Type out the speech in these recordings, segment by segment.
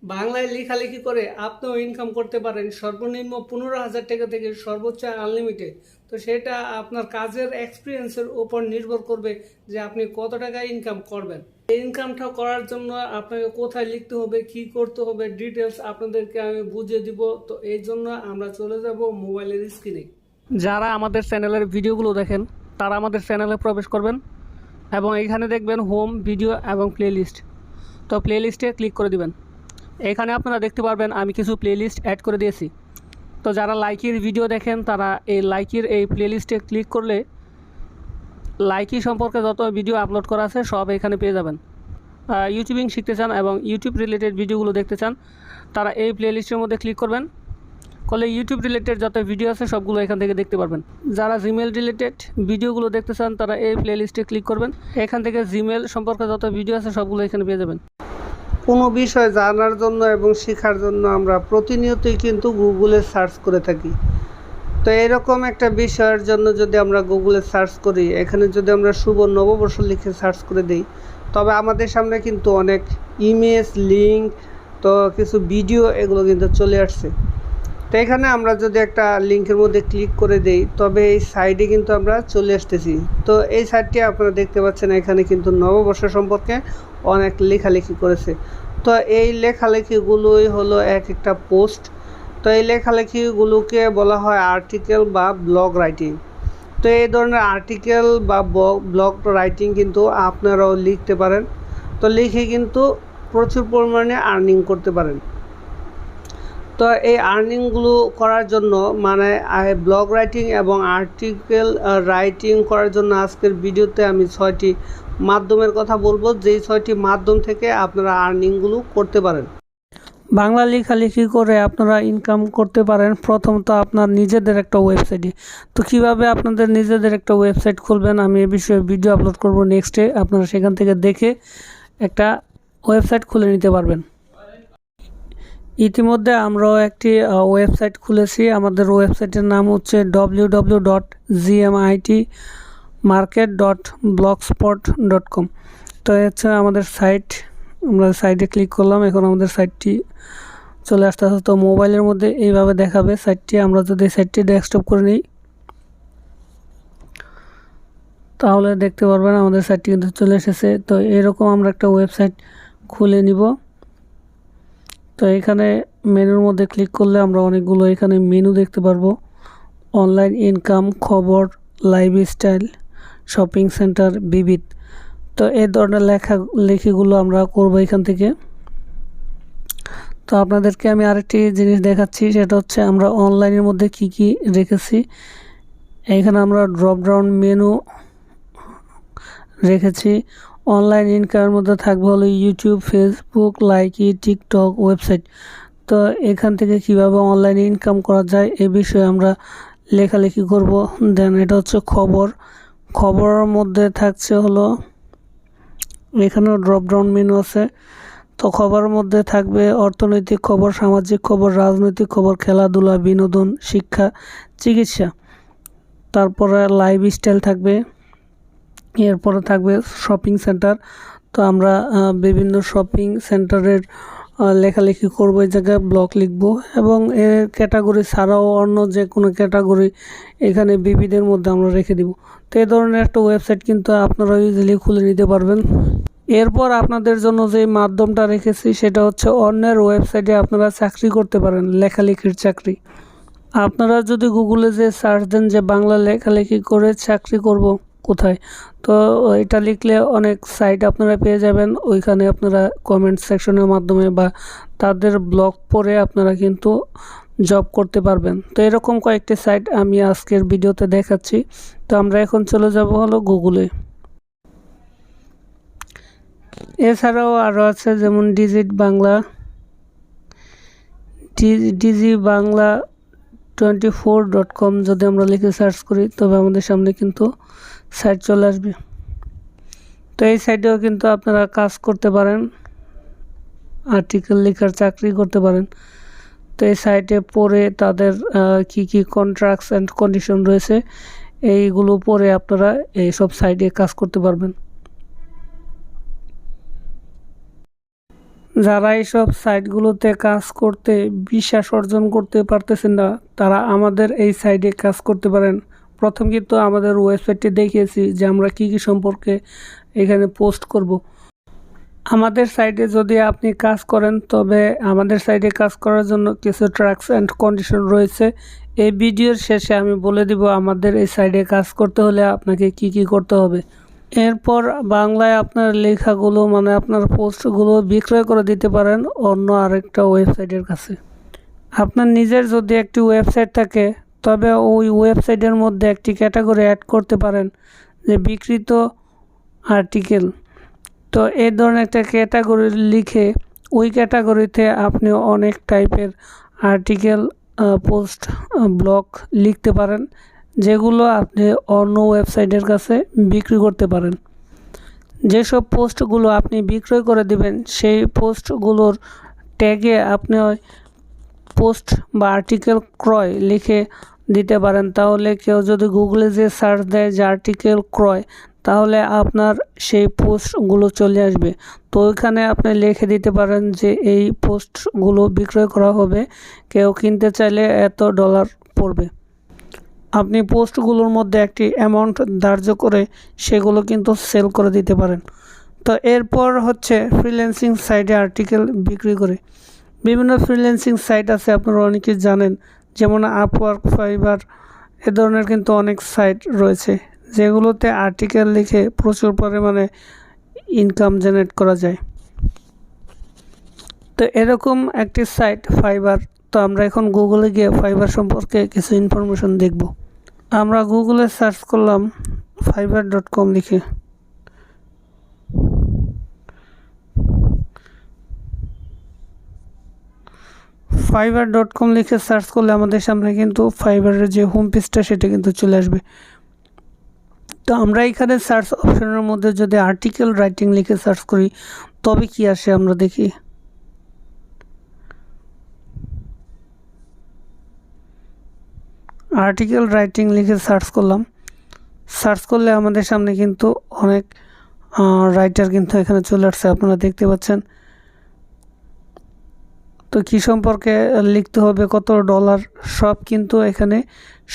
বাংলায় লেখালেখি করে আপনিও ইনকাম করতে পারেন সর্বনিম্ন 15,000 টাকা থেকে সর্বোচ্চ আনলিমিটেড। তো সেটা আপনার কাজের এক্সপিরিয়েন্সের উপর নির্ভর করবে যে আপনি কত টাকা ইনকাম করবেন। এই ইনকামটা করার জন্য আপনাকে কোথায় লিখতে হবে, কি করতে হবে, ডিটেলস আপনাদেরকে আমি বুঝিয়ে দিব। তো এই জন্য আমরা চলে যাব মোবাইলের স্ক্রিনে। যারা আমাদের চ্যানেলের ভিডিওগুলো দেখেন তারা আমাদের চ্যানেলে প্রবেশ করবেন এবং এখানে দেখবেন হোম, ভিডিও এবং প্লেলিস্ট। তো প্লেলিস্টে ক্লিক করে দিবেন। এখানে আপনারা দেখতে পারবেন আমি কিছু প্লেলিস্ট অ্যাড করে দিয়েছি। তো যারা লাইকির ভিডিও দেখেন তারা এই লাইকির এই প্লেলিস্টে ক্লিক করলে লাইকি সম্পর্কে যত ভিডিও আপলোড করা আছে সব এখানে পেয়ে যাবেন। ইউটিউবিং শিখতে চান এবং ইউটিউব রিলেটেড ভিডিওগুলো দেখতে চান তারা এই প্লেলিস্টের মধ্যে ক্লিক করবেন, করলে ইউটিউব রিলেটেড যত ভিডিও আছে সবগুলো এখান থেকে দেখতে পারবেন। যারা জিমেল রিলেটেড ভিডিওগুলো দেখতে চান তারা এই প্লেলিস্টে ক্লিক করবেন, এখান থেকে জিমেল সম্পর্কে যত ভিডিও আছে সবগুলো এখানে পেয়ে যাবেন। কোনো বিষয় জানার জন্য এবং শেখার জন্য আমরা প্রতিনিয়তই কিন্তু গুগলে সার্চ করে থাকি। তো এরকম একটা বিষয়ের জন্য যদি আমরা গুগলে সার্চ করি, এখানে যদি আমরা শুভ নববর্ষ লিখে সার্চ করে দিই, তবে আমাদের সামনে কিন্তু অনেক ইমেজ, লিঙ্ক, তো কিছু ভিডিও এগুলো কিন্তু চলে আসছে। তো এখানে আমরা যদি একটা লিঙ্কের মধ্যে ক্লিক করে দেই তবে এই সাইডে কিন্তু আমরা চলে আসতেছি। তো এই সাইডটি আপনারা দেখতে পাচ্ছেন, এখানে কিন্তু নববর্ষ সম্পর্কে অনেক লেখালেখি করেছে। তো এই লেখালেখিগুলোই হলো এক একটা পোস্ট। তো এই লেখালেখিগুলোকে বলা হয় আর্টিকেল বা ব্লগ রাইটিং। তো এই ধরনের আর্টিকেল বা ব্লগ রাইটিং কিন্তু আপনারাও লিখতে পারেন। তো লিখে কিন্তু প্রচুর পরিমাণে আর্নিং করতে পারেন। তো এই আর্নিংগুলো করার জন্য মানে ব্লগ রাইটিং এবং আর্টিকেল রাইটিং করার জন্য আজকের ভিডিওতে আমি 6টি মাধ্যমের কথা বলবো, যেই 6টি মাধ্যম থেকে আপনারা আর্নিংগুলো করতে পারেন। বাংলা লেখালেখি করে আপনারা ইনকাম করতে পারেন প্রথমত আপনার নিজেদের একটা ওয়েবসাইটে। তো কিভাবে আপনাদের নিজেদের একটা ওয়েবসাইট খুলবেন আমি এ বিষয়ে ভিডিও আপলোড করব নেক্সটে, আপনারা সেখান থেকে দেখে একটা ওয়েবসাইট খুলে নিতে পারবেন। ইতিমধ্যে আমরাও একটি ওয়েবসাইট খুলেছি। আমাদের ওয়েবসাইটের নাম হচ্ছে www.gmitmarket.blogspot.com। তো হচ্ছে আমাদের সাইট, আমরা সাইটে ক্লিক করলাম, এখন আমাদের সাইটটি চলে আসতে আসতে তো মোবাইলের মধ্যে এইভাবে দেখাবে সাইটটি। আমরা যদি সাইটটি ডেস্কটপ করে নিই তাহলে দেখতে পারবেন আমাদের সাইটটি কিন্তু চলে এসেছে। তো এরকম আমরা একটা ওয়েবসাইট খুলে নিব। তো এখানে মেনুর মধ্যে ক্লিক করলে আমরা অনেকগুলো এখানে মেনু দেখতে পারবো, অনলাইন ইনকাম, খবর, লাইফস্টাইল, শপিং সেন্টার, বিবিধ। তো এই ধরনের লেখাগুলো আমরা করব এখান থেকে। তো আপনাদেরকে আমি আরেকটি জিনিস দেখাচ্ছি, সেটা হচ্ছে আমরা অনলাইনের মধ্যে কি কি রেখেছি। এখানে আমরা ড্রপ ডাউন মেনু রেখেছি। অনলাইন ইনকামের মধ্যে থাকবে হলো YouTube, Facebook, Likee, TikTok, website. তো এখান থেকে কিভাবে অনলাইনে ইনকাম করা যায় এ বিষয়ে আমরা লেখালেখি করব। দেন এটা হচ্ছে খবর, খবরের মধ্যে থাকছে হলো এখানেও ড্রপ ডাউন মেনু আছে। তো খবরের মধ্যে থাকবে অর্থনৈতিক খবর, সামাজিক খবর, রাজনৈতিক খবর, খেলাধুলা, বিনোদন, শিক্ষা, চিকিৎসা। তারপরে লাইফস্টাইল থাকবে, এরপরে থাকবে শপিং সেন্টার। তো আমরা বিভিন্ন শপিং সেন্টারের লেখালেখি করবো, এই জায়গায় ব্লগ লিখবো এবং এর ক্যাটাগরি ছাড়াও অন্য যে কোনো ক্যাটাগরি এখানে বিবিধের মধ্যে আমরা রেখে দিব। তো এই ধরনের একটা ওয়েবসাইট কিন্তু আপনারা ইজিলি খুলে নিতে পারবেন। এরপর আপনাদের জন্য যে মাধ্যমটা রেখেছি সেটা হচ্ছে অন্যের ওয়েবসাইটে আপনারা চাকরি করতে পারেন, লেখালেখির চাকরি। আপনারা যদি গুগলে যে সার্চ দেন যে বাংলা লেখালেখি করে চাকরি করব কোথায়, তো এটা লিখলে অনেক সাইট আপনারা পেয়ে যাবেন। ওইখানে আপনারা কমেন্ট সেকশনের মাধ্যমে বা তাদের ব্লগ পড়ে আপনারা কিন্তু জব করতে পারবেন। তো এরকম কয়েকটি সাইট আমি আজকের ভিডিওতে দেখাচ্ছি। তো আমরা এখন চলে যাব হলো গুগলে। এছাড়াও আরও আছে যেমন digit Bangla, DG Bangla 24.com। যদি আমরা লিখে সার্চ করি তবে আমাদের সামনে কিন্তু সাইট চলে আসবে। তো এই সাইটেও কিন্তু আপনারা কাজ করতে পারেন, আর্টিকেল লেখার চাকরি করতে পারেন। তো এই সাইটে পড়ে তাদের কি কি কন্ট্রাক্টস অ্যান্ড কন্ডিশন রয়েছে এইগুলো পড়ে আপনারা এই সব সাইটে কাজ করতে পারবেন। যারা এইসব সাইটগুলোতে কাজ করতে বিশ্বাস অর্জন করতে পারতেছেন না, তারা আমাদের এই সাইটে কাজ করতে পারেন। প্রথম কিন্তু আমাদের ওয়েবসাইটটি দেখিয়েছি যে আমরা কী কী সম্পর্কে এখানে পোস্ট করব। আমাদের সাইটে যদি আপনি কাজ করেন, তবে আমাদের সাইটে কাজ করার জন্য কিছু টার্মস অ্যান্ড কন্ডিশন রয়েছে। এই ভিডিওর শেষে আমি বলে দিব আমাদের এই সাইটে কাজ করতে হলে আপনাকে কি কি করতে হবে। এরপর বাংলায় আপনার লেখাগুলো মানে আপনার পোস্টগুলো বিক্রয় করে দিতে পারেন অন্য আরেকটা ওয়েবসাইটের কাছে। আপনার নিজের যদি একটি ওয়েবসাইট থাকে, তবে ওই ওয়েবসাইটের মধ্যে একটি ক্যাটাগরি অ্যাড করতে পারেন যে বিক্রিত আর্টিকেল। তো এই ধরনের একটা ক্যাটাগরি লিখে ওই ক্যাটাগরিতে আপনি অনেক টাইপের আর্টিকেল, পোস্ট, ব্লগ লিখতে পারেন, যেগুলো আপনি অন্য ওয়েবসাইটের কাছে বিক্রি করতে পারেন। যেসব পোস্টগুলো আপনি বিক্রয় করে দিবেন, সেই পোস্টগুলোর ট্যাগে আপনি পোস্ট বা আর্টিকেল ক্রয় লিখে দিতে পারেন। তাহলে কেউ যদি গুগলে যে সার্চ দেয় যে আর্টিকেল ক্রয়, তাহলে আপনার সেই পোস্টগুলো চলে আসবে। তো ওইখানে আপনি লিখে দিতে পারেন যে এই পোস্টগুলো বিক্রয় করা হবে, কেউ কিনতে চাইলে এত ডলার পড়বে। আপনি পোস্টগুলোর মধ্যে একটি অ্যামাউন্ট ধার্য করে সেগুলো কিন্তু সেল করে দিতে পারেন। তো এরপর হচ্ছে ফ্রিল্যান্সিং সাইটে আর্টিকেল বিক্রি করে। বিভিন্ন ফ্রিল্যান্সিং সাইট আছে, আপনারা অনেকে জানেন, যেমন আপওয়ার্ক, ফাইবার, এ ধরনের কিন্তু অনেক সাইট রয়েছে যেগুলোতে আর্টিকেল লিখে প্রচুর পরিমাণে ইনকাম জেনারেট করা যায়। তো এরকম একটি সাইট ফাইবার। তো আমরা এখন গুগলে গিয়ে ফাইবার সম্পর্কে কিছু ইনফরমেশন দেখব। আমরা গুগলে সার্চ করলাম fiverr.com লিখে। fiverr.com লিখে সার্চ করলে আমাদের সামনে কিন্তু ফাইবারের যে হোম পেজটা সেটা কিন্তু চলে আসবে। তো আমরা এখানে সার্চ অপশনের মধ্যে যদি আর্টিকেল রাইটিং লিখে সার্চ করি, তবে কি আসে আমরা দেখি। আর্টিকেল রাইটিং লিখে সার্চ করলাম। সার্চ করলে আমাদের সামনে কিন্তু অনেক রাইটার কিন্তু এখানে চলে আসছে, আপনারা দেখতে পাচ্ছেন। তো কী সম্পর্কে লিখতে হবে, কত ডলার, সব কিন্তু এখানে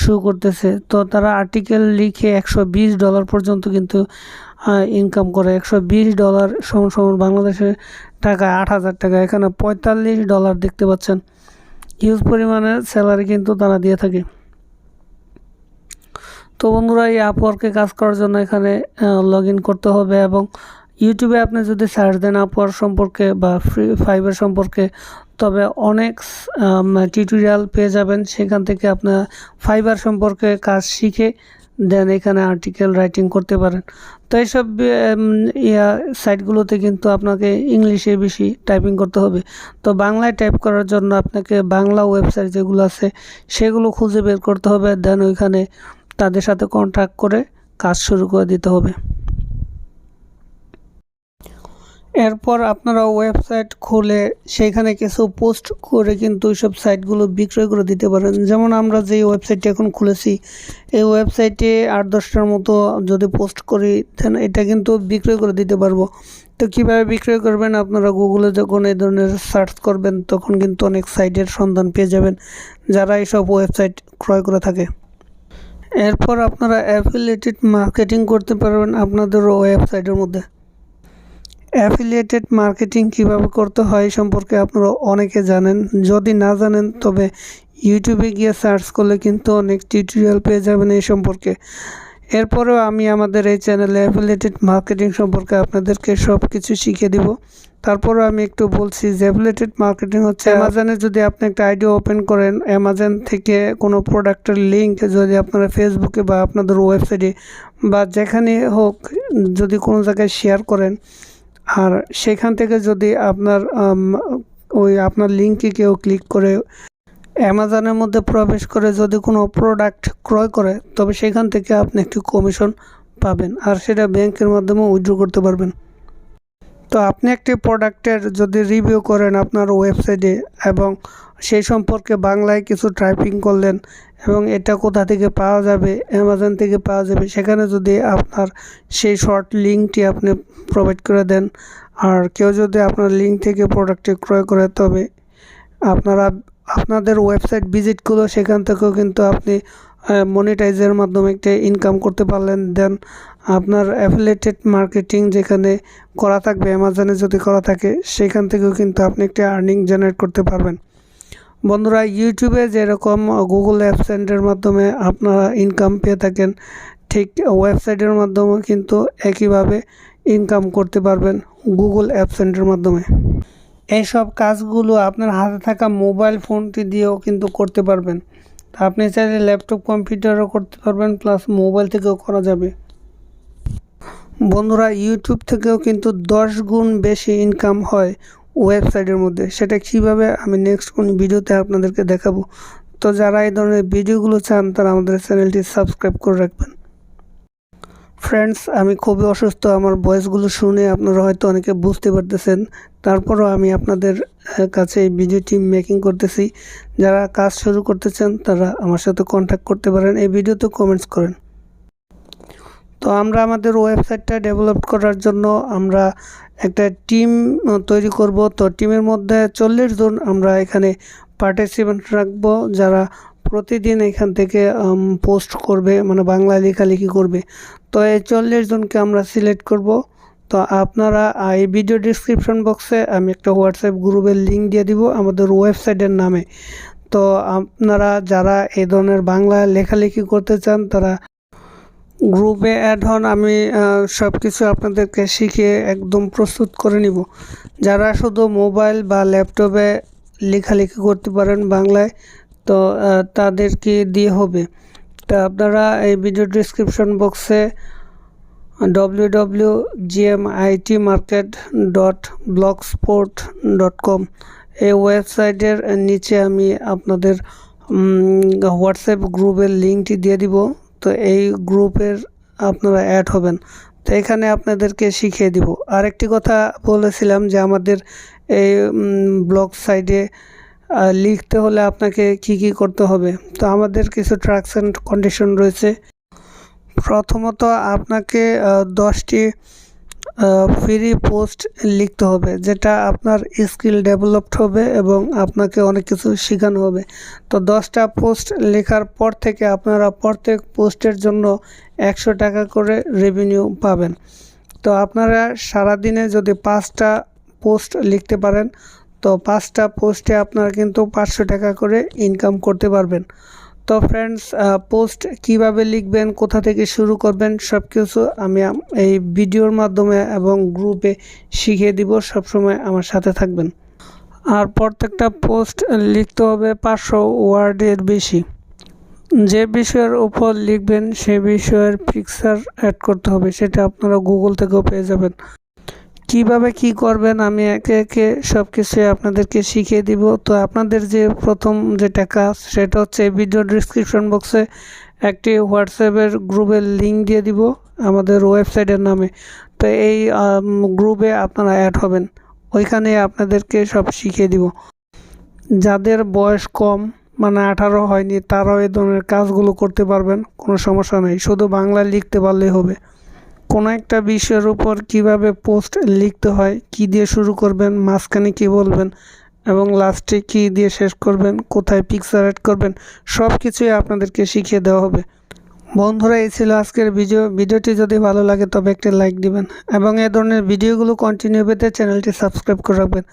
শো করতেছে। তো তারা আর্টিকেল লিখে $120 পর্যন্ত কিন্তু ইনকাম করে। $120 সমান বাংলাদেশের টাকায় 8,000 টাকা। এখানে $45 দেখতে পাচ্ছেন। হিউজ পরিমাণের স্যালারি কিন্তু তারা দিয়ে থাকে। তো বন্ধুরা, এই আপওয়ার্কে কাজ করার জন্য এখানে লগ ইন করতে হবে, এবং ইউটিউবে আপনি যদি সার্চ দেন আপওয়ার্ক সম্পর্কে বা ফাইবার সম্পর্কে, তবে অনেক টিউটোরিয়াল পেয়ে যাবেন। সেখান থেকে আপনার ফাইবার সম্পর্কে কাজ শিখে দেন এখানে আর্টিকেল রাইটিং করতে পারেন। তো এইসব সাইটগুলোতে কিন্তু আপনাকে ইংলিশে বেশি টাইপিং করতে হবে। তো বাংলায় টাইপ করার জন্য আপনাকে বাংলা ওয়েবসাইট যেগুলো আছে সেগুলো খুঁজে বের করতে হবে, দেন ওইখানে তাদের সাথে কন্ট্যাক্ট করে কাজ শুরু করে দিতে হবে। এরপর আপনারা ওয়েবসাইট খুলে সেখানে কিছু পোস্ট করে কিন্তু ওইসব সাইটগুলো বিক্রয় করে দিতে পারেন। যেমন আমরা যে ওয়েবসাইটটি এখন খুলেছি, এই ওয়েবসাইটে 8-10টার মতো যদি পোস্ট করি, দেন এটা কিন্তু বিক্রয় করে দিতে পারবো। তো কীভাবে বিক্রয় করবেন, আপনারা গুগলে যখন এই ধরনের সার্চ করবেন, তখন কিন্তু অনেক সাইটের সন্ধান পেয়ে যাবেন যারা এইসব ওয়েবসাইট ক্রয় করে থাকে। এরপর আপনারা অ্যাফিলিয়েটেড মার্কেটিং করতে পারবেন আপনাদের ওয়েবসাইটের মধ্যে। অ্যাফিলিয়েটেড মার্কেটিং কিভাবে করতে হয় সম্পর্কে আপনারা অনেকে জানেন। যদি না জানেন, তবে ইউটিউবে গিয়ে সার্চ করলে কিন্তু অনেক টিউটোরিয়াল পেয়ে যাবেন এই সম্পর্কে। এরপরেও আমি আমাদের এই চ্যানেলে অ্যাফিলিয়েটেড মার্কেটিং সম্পর্কে আপনাদেরকে সব কিছু শিখিয়ে দিব। তারপরও আমি একটু বলছি যে অ্যাফিলিয়েটেড মার্কেটিং হচ্ছে অ্যামাজনে যদি আপনি একটা আইডি ওপেন করেন, অ্যামাজন থেকে কোনো প্রোডাক্টের লিঙ্ক যদি আপনারা ফেসবুকে বা আপনাদের ওয়েবসাইটে বা যেখানে হোক যদি কোনো জায়গায় শেয়ার করেন, আর সেখান থেকে যদি আপনার লিঙ্কে কেউ ক্লিক করে অ্যামাজনের মধ্যে প্রবেশ করে যদি কোনো প্রোডাক্ট ক্রয় করে, তবে সেখান থেকে আপনি একটি কমিশন পাবেন, আর সেটা ব্যাংকের মাধ্যমে উইথড্র করতে পারবেন। তো আপনি একটি প্রোডাক্টের যদি রিভিউ করেন আপনার ওয়েবসাইটে, এবং সেই সম্পর্কে বাংলায় কিছু টাইপিং করলেন, এবং এটা কোথা থেকে পাওয়া যাবে, অ্যামাজন থেকে পাওয়া যাবে, সেখানে যদি আপনার সেই শর্ট লিঙ্কটি আপনি প্রোভাইড করে দেন, আর কেউ যদি আপনার লিঙ্ক থেকে প্রোডাক্টটি ক্রয় করে, তবে আপনাদের ওয়েবসাইট ভিজিট করলে সেখান থেকেও কিন্তু আপনি মনিটাইজের মাধ্যমে একটা ইনকাম করতে পারলেন। দেন আপনার অ্যাফিলিয়েটেড মার্কেটিং যেখানে করা থাকবে, অ্যামাজনে যদি করা থাকে, সেখান থেকেও কিন্তু আপনি একটা আর্নিং জেনারেট করতে পারবেন। বন্ধুরা, ইউটিউবে যেরকম গুগল অ্যাডসেন্সের মাধ্যমে আপনারা ইনকাম পেয়ে থাকেন, ঠিক ওয়েবসাইটের মাধ্যমেও কিন্তু একইভাবে ইনকাম করতে পারবেন গুগল অ্যাডসেন্সের মাধ্যমে। এইসব কাজগুলো আপনার হাতে থাকা মোবাইল ফোনটি দিয়েও কিন্তু করতে পারবেন। আপনি চাইলে ল্যাপটপ কম্পিউটারও করতে পারবেন, প্লাস মোবাইল থেকেও করা যাবে। বন্ধুরা, ইউটিউব থেকেও কিন্তু 10 গুণ বেশি ইনকাম হয় ওয়েবসাইটের মধ্যে। সেটা কিভাবে আমি নেক্সট কোন ভিডিওতে আপনাদেরকে দেখাবো। তো যারা এই ধরনের ভিডিওগুলো চান, তারা আমাদের চ্যানেলটি সাবস্ক্রাইব করে রাখবেন। ফ্রেন্ডস, আমি খুবই অসুস্থ। আমার ভয়েসগুলো শুনে আপনারা হয়তো অনেকে বুঝতে পারতেছেন, তারপরও আমি আপনাদের কাছে এই ভিডিওটি মেকিং করতেছি। যারা কাজ শুরু করতে চান, তারা আমার সাথে কন্ট্যাক্ট করতে পারেন, এই ভিডিওতে কমেন্টস করেন। তো আমরা আমাদের ওয়েবসাইটটা ডেভেলপ করার জন্য আমরা একটা টিম তৈরি করব। তো টিমের মধ্যে 40 জন আমরা এখানে পার্টিসিপেন্ট রাখবো, যারা প্রতিদিন এখান থেকে পোস্ট করবে, মানে বাংলায় লেখালেখি করবে। তো এই 40 জনকে আমরা সিলেক্ট করব। তো আপনারা এই ভিডিও ডিসক্রিপশন বক্সে আমি একটা হোয়াটসঅ্যাপ গ্রুপের লিঙ্ক দিয়ে দিব আমাদের ওয়েবসাইটের নামে। তো আপনারা যারা এই ধরনের বাংলা লেখালেখি করতে চান, তারা গ্রুপে অ্যাড হন। আমি সব কিছু আপনাদেরকে শিখিয়ে একদম প্রস্তুত করে নিব। যারা শুধু মোবাইল বা ল্যাপটপে লেখালেখি করতে পারেন বাংলায়, তো তাদেরকে দিয়ে হবে। তো আপনারা এই ভিডিও ডিসক্রিপশন বক্সে www.gmitmarket.blogspot.com এই ওয়েবসাইটের নিচে আমি আপনাদের হোয়াটসঅ্যাপ গ্রুপের লিঙ্কটি দিয়ে দিব। তো এই গ্রুপের আপনারা অ্যাড হবেন। তো এখানে আপনাদেরকে শিখিয়ে দিব। আরেকটি কথা বলেছিলাম যে আমাদের এই ব্লগ সাইটে লিখতে হলে আপনাকে কি করতে হবে। তো আমাদের কিছু টার্মস অ্যান্ড কন্ডিশন রয়েছে। প্রথমত আপনাকে 10টি ফ্রি পোস্ট লিখতে হবে, যেটা আপনার স্কিল ডেভেলপড হবে এবং আপনাকে অনেক কিছু শেখানো হবে। তো 10টা পোস্ট লেখার পর থেকে আপনারা প্রত্যেক পোস্টের জন্য 100 টাকা করে রেভিনিউ পাবেন। তো আপনারা সারাদিনে যদি 5টা পোস্ট লিখতে পারেন, তো 5টা পোস্টে আপনারা কিন্তু 500 টাকা করে ইনকাম করতে পারবেন। তো ফ্রেন্ডস, পোস্ট কিভাবে লিখবেন, কোথা থেকে শুরু করবেন, সব কিছু আমি এই ভিডিওর মাধ্যমে এবং গ্রুপে শিখিয়ে দিব। সবসময় আমার সাথে থাকবেন। আর প্রত্যেকটা পোস্ট লিখতে হবে 500 ওয়ার্ডের বেশি। যে বিষয়ের উপর লিখবেন সে বিষয়ের পিকচার অ্যাড করতে হবে, সেটা আপনারা গুগল থেকেও পেয়ে যাবেন। কিভাবে কি করবেন আমি একে একে সব কিছু আপনাদেরকে শিখিয়ে দিব। তো আপনাদের যে প্রথম যেটা কাজ, সেটা হচ্ছে ভিডিও ডিসক্রিপশন বক্সে একটি হোয়াটসঅ্যাপের গ্রুপের লিঙ্ক দিয়ে দিব আমাদের ওয়েবসাইটের নামে। তো এই গ্রুপে আপনারা অ্যাড হবেন, ওইখানে আপনাদেরকে সব শিখিয়ে দিব। যাদের বয়স কম, মানে 18 হয়নি, তারাও এই ধরনের কাজগুলো করতে পারবেন, কোনো সমস্যা নেই। শুধু বাংলায় লিখতে পারলেই হবে। কোনো একটা বিষয়ের উপর কিভাবে পোস্ট লিখতে হয়, কি দিয়ে শুরু করবেন, মাঝখানে কি বলবেন এবং লাস্টে কি দিয়ে শেষ করবেন, কোথায় পিকচার অ্যাড করবেন, সব কিছুই আপনাদেরকে শিখিয়ে দেওয়া হবে। বন্ধুরা, এই ছিল আজকের ভিডিওটি যদি ভালো লাগে তবে একটি লাইক দিবেন এবং এই ধরনের ভিডিওগুলো কন্টিনিউ পেতে চ্যানেলটি সাবস্ক্রাইব করে রাখবেন।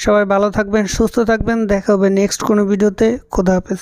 সবাই ভালো থাকবেন, সুস্থ থাকবেন। দেখা হবে নেক্সট কোনো ভিডিওতে। খোদা হাফেজ।